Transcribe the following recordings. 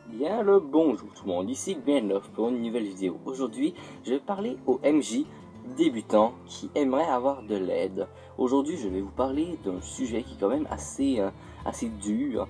Bien le bonjour tout le monde, ici Gwenlove pour une nouvelle vidéo. Aujourd'hui, je vais parler aux MJ débutants qui aimeraient avoir de l'aide. Aujourd'hui, je vais vous parler d'un sujet qui est quand même assez dur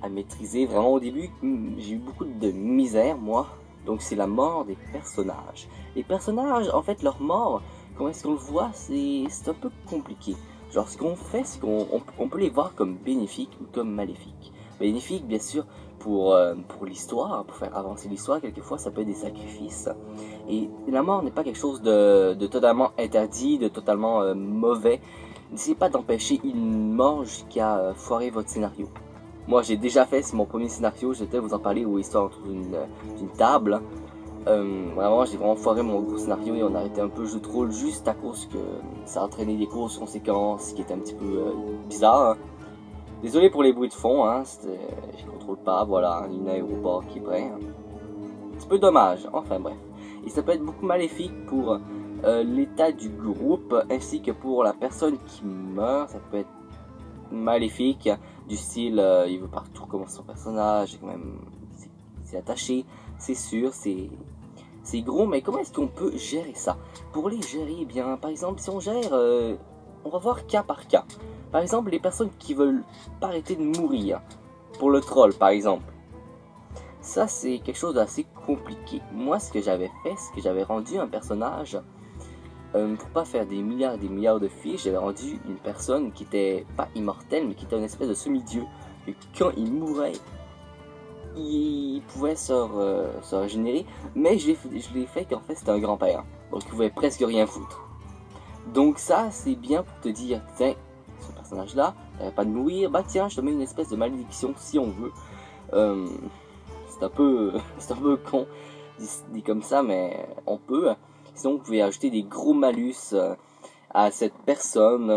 à maîtriser. Vraiment au début, j'ai eu beaucoup de misère moi. Donc c'est la mort des personnages. Les personnages, en fait, leur mort, comment est-ce qu'on le voit, c'est un peu compliqué. Genre ce qu'on fait, c'est qu'on peut les voir comme bénéfiques ou comme maléfiques. Bénéfiques, bien sûr, pour l'histoire, pour faire avancer l'histoire, quelquefois ça peut être des sacrifices. Et la mort n'est pas quelque chose de totalement interdit, de totalement mauvais. N'essayez pas d'empêcher une mort jusqu'à foirer votre scénario. Moi j'ai déjà fait, c'est mon premier scénario, je vais vous en parler où histoire autour d'une table. Vraiment j'ai vraiment foiré mon gros scénario et on a arrêté un peu le jeu de rôle juste à cause que ça entraînait des grosses conséquences, ce qui était un petit peu bizarre. Hein. Désolé pour les bruits de fond, hein, je contrôle pas, voilà, il y a un aéroport qui est prêt. Un petit peu dommage, enfin bref. Et ça peut être beaucoup maléfique pour l'état du groupe, ainsi que pour la personne qui meurt, ça peut être maléfique, du style, il veut partout recommencer son personnage, quand même, c'est attaché, c'est sûr, c'est gros, mais comment est-ce qu'on peut gérer ça? Pour les gérer, eh bien, par exemple, si on gère, on va voir cas par cas. Par exemple, les personnes qui veulent pas arrêter de mourir, pour le troll par exemple. Ça, c'est quelque chose d'assez compliqué. Moi, ce que j'avais fait, c'est que j'avais rendu un personnage, pour pas faire des milliards et des milliards de fiches, j'avais rendu une personne qui était pas immortelle, mais qui était une espèce de semi-dieu. Et quand il mourait, il pouvait se régénérer, mais je l'ai fait qu'en fait c'était un grand-père, donc il pouvait presque rien foutre. Donc ça c'est bien pour te dire, tiens, ce personnage-là, n'avait pas de mourir, bah tiens, je te mets une espèce de malédiction si on veut. Euh, c'est un peu, c'est un peu con dit comme ça, mais on peut. Sinon vous pouvez ajouter des gros malus à cette personne,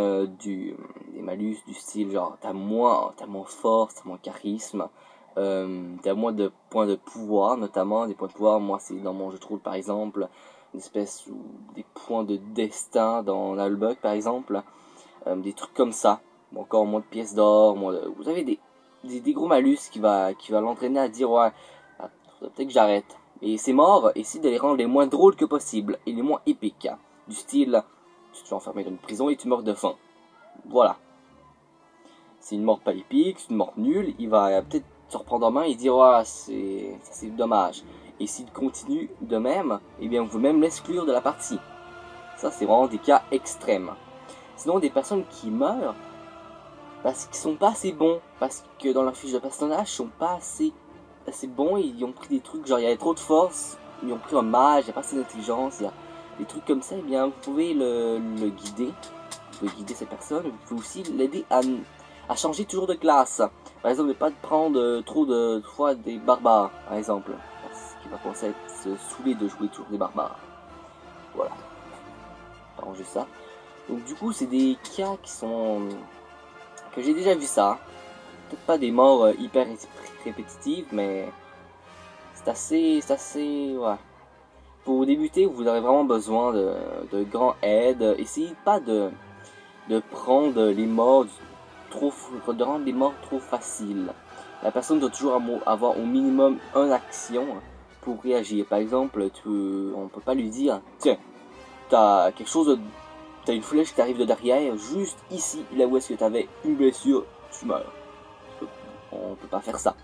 des malus du style genre t'as moins force, t'as moins charisme. T'as moins de points de pouvoir, notamment des points de pouvoir. Moi, c'est dans mon jeu de rôle par exemple, une espèce ou des points de destin dans Nullbug par exemple, des trucs comme ça. Encore moins de pièces d'or, vous avez des gros malus qui va l'entraîner à dire ouais, peut-être que j'arrête. Et c'est mort, essaye de les rendre les moins drôles que possible et les moins épiques. Du style, tu te fais enfermer dans une prison et tu meurs de faim. Voilà. C'est une mort pas épique, c'est une mort nulle, il va peut-être se reprendre en main et dire ah c'est dommage. Et s'il continue de même, eh bien vous pouvez même l'exclure de la partie. Ça c'est vraiment des cas extrêmes. Sinon des personnes qui meurent parce qu'ils sont pas assez bons, parce que dans leur fiche de personnage ils sont pas assez bons, ils ont pris des trucs genre il y avait trop de force, ils ont pris un mage, il n'y a pas assez d'intelligence, il y a des trucs comme ça, eh bien vous pouvez le guider, vous pouvez guider cette personne, vous pouvez aussi l'aider à changer toujours de classe. Par exemple, ne pas prendre trop de fois des barbares, par exemple. Parce qu'il va commencer à se saouler de jouer toujours des barbares. Voilà. Arranger ça. Donc du coup, c'est des cas qui sont... que j'ai déjà vu ça. Peut-être pas des morts hyper répétitives, mais... c'est assez... ouais. Pour débuter, vous aurez vraiment besoin de grands aides. Essayez pas de prendre les morts de rendre les morts trop faciles. La personne doit toujours avoir au minimum une action pour réagir. Par exemple, on peut pas lui dire tiens, t'as quelque chose t'as une flèche qui t'arrive de derrière, juste ici, là où est-ce que t'avais une blessure, tu meurs. On peut pas faire ça.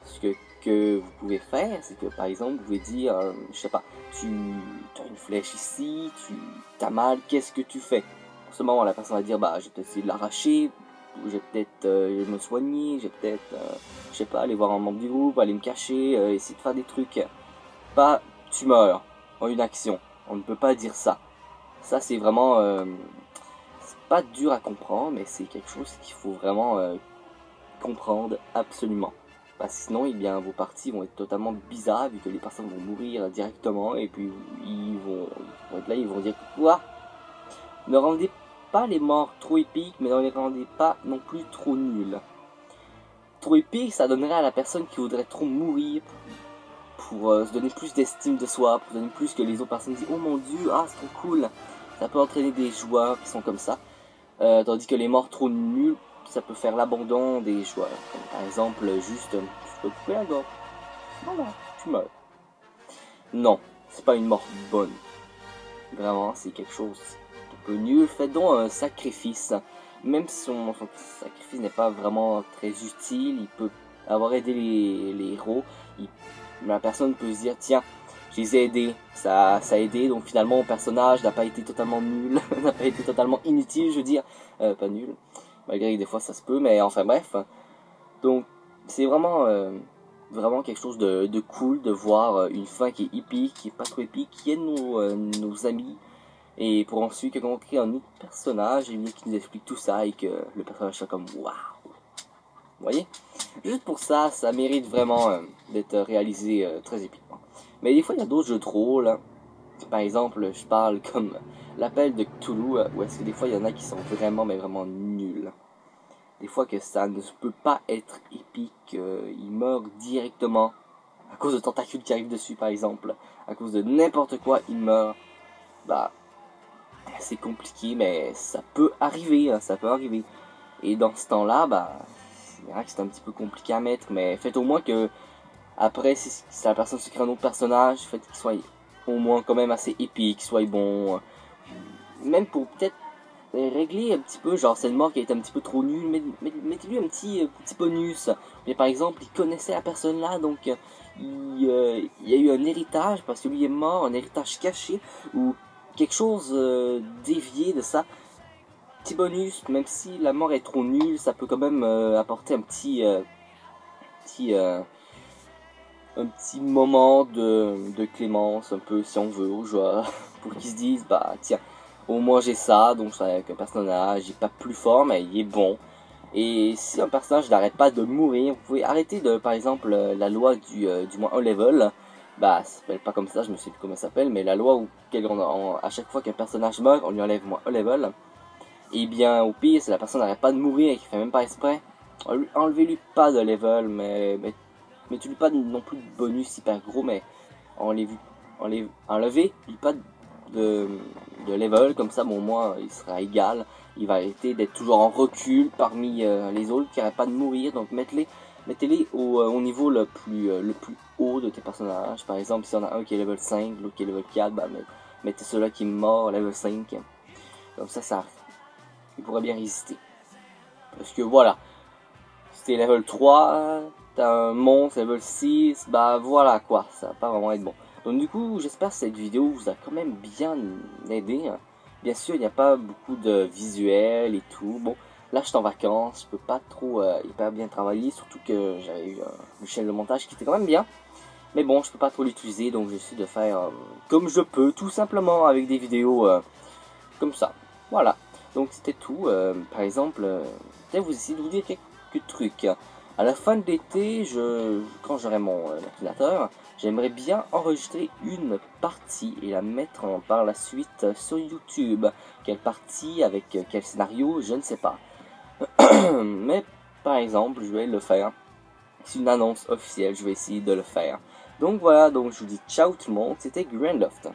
Ce que vous pouvez faire, c'est que par exemple, vous pouvez dire, je sais pas, tu as une flèche ici, tu t'as mal, qu'est-ce que tu fais? En ce moment, la personne va dire, bah, je vais peut-être essayer de l'arracher, je vais peut-être me soigner, je vais peut-être, je sais pas, aller voir un membre du groupe, aller me cacher, essayer de faire des trucs. Pas, tu meurs, en une action. On ne peut pas dire ça. Ça, c'est vraiment, c'est pas dur à comprendre, mais c'est quelque chose qu'il faut vraiment comprendre absolument. Parce que sinon, eh bien, vos parties vont être totalement bizarres vu que les personnes vont mourir directement et puis ils vont être là, ils vont dire quoi? Ne rendez pas les morts trop épiques, mais ne les rendez pas non plus trop nuls. Trop épique, ça donnerait à la personne qui voudrait trop mourir pour se donner plus d'estime de soi, pour donner plus que les autres personnes disent oh mon dieu, ah c'est trop cool. Ça peut entraîner des joueurs qui sont comme ça. Tandis que les morts trop nuls, ça peut faire l'abandon des joueurs. Comme par exemple, juste, je peux couper la gorge. voilà, tu meurs. Non, c'est pas une mort bonne. Vraiment, c'est quelque chose un peu nul. Faites donc un sacrifice. Même si son sacrifice n'est pas vraiment très utile, il peut avoir aidé les héros. La personne peut se dire, tiens, je les ai aidés, ça a aidé, donc finalement mon personnage n'a pas été totalement nul, n'a pas été totalement inutile, je veux dire, pas nul, malgré que des fois ça se peut, mais enfin bref. Donc c'est vraiment, vraiment quelque chose de cool de voir une fin qui est épique, qui est pas trop épique, qui aide nos amis, et pour ensuite qu'on crée un autre personnage et qui nous explique tout ça et que le personnage soit comme waouh. Vous voyez? Juste pour ça, ça mérite vraiment d'être réalisé très épiquement. Mais des fois, il y a d'autres jeux de rôle. Hein. Par exemple, je parle comme l'appel de Cthulhu, où est-ce que des fois, il y en a qui sont vraiment, mais vraiment nuls. Des fois que ça ne peut pas être épique, il meurt directement à cause de tentacules qui arrivent dessus, par exemple. À cause de n'importe quoi, il meurt. Bah, c'est compliqué, mais ça peut arriver, hein, ça peut arriver. Et dans ce temps-là, bah, c'est vrai que c'est un petit peu compliqué à mettre, mais faites au moins que, après, si la personne se crée un autre personnage, faites qu'il soit au moins quand même assez épique, qu'il soit bon. Même pour peut-être régler un petit peu, genre c'est une mort qui a été un petit peu trop nulle, mettez-lui un petit bonus. Mais par exemple, il connaissait la personne là, donc il y a eu un héritage, parce que lui est mort, un héritage caché, ou quelque chose dévié de ça. Petit bonus, même si la mort est trop nulle, ça peut quand même apporter un petit moment de clémence, un peu si on veut, aux joueurs, pour qu'ils se disent, bah tiens, au moins j'ai ça, donc je suis avec un personnage, il est pas plus fort, mais il est bon. Et si un personnage n'arrête pas de mourir, vous pouvez arrêter de, par exemple, la loi du moins un level. Bah, ça s'appelle pas comme ça, je me sais plus comment ça s'appelle, mais la loi où à chaque fois qu'un personnage meurt, on lui enlève moins un level. Et bien, au pire, si la personne n'arrête pas de mourir et qu'il fait même pas exprès, enlevez-lui pas de level, mais tu lui pas non plus de bonus hyper gros, mais enlevez-lui pas de level, comme ça, bon, au moins, il sera égal. Il va arrêter d'être toujours en recul parmi les autres qui n'arrêtent pas de mourir, donc mettez-les au niveau le plus haut de tes personnages. Par exemple, si on a un qui est level 5, l'autre qui est level 4, bah, mettez celui-là qui est mort level 5. Comme ça il pourrait bien résister. Parce que voilà, si t'es level 3, t'as un monstre level 6, bah voilà quoi, ça va pas vraiment être bon. Donc du coup, j'espère que cette vidéo vous a quand même bien aidé. Bien sûr, il n'y a pas beaucoup de visuels et tout. Bon, là je suis en vacances, je peux pas trop hyper bien travailler, surtout que j'avais eu une chaîne de montage qui était quand même bien. Mais bon, je peux pas trop l'utiliser, donc j'essaie de faire comme je peux, tout simplement avec des vidéos comme ça. Voilà. Donc c'était tout. Par exemple, peut-être vous essayez de vous dire quelques trucs. À la fin de l'été, quand j'aurai mon ordinateur, j'aimerais bien enregistrer une partie et la mettre par la suite sur YouTube. Quelle partie, avec quel scénario, je ne sais pas. Mais par exemple, je vais le faire. C'est une annonce officielle, je vais essayer de le faire. Donc voilà, donc je vous dis ciao tout le monde, c'était Grandloft.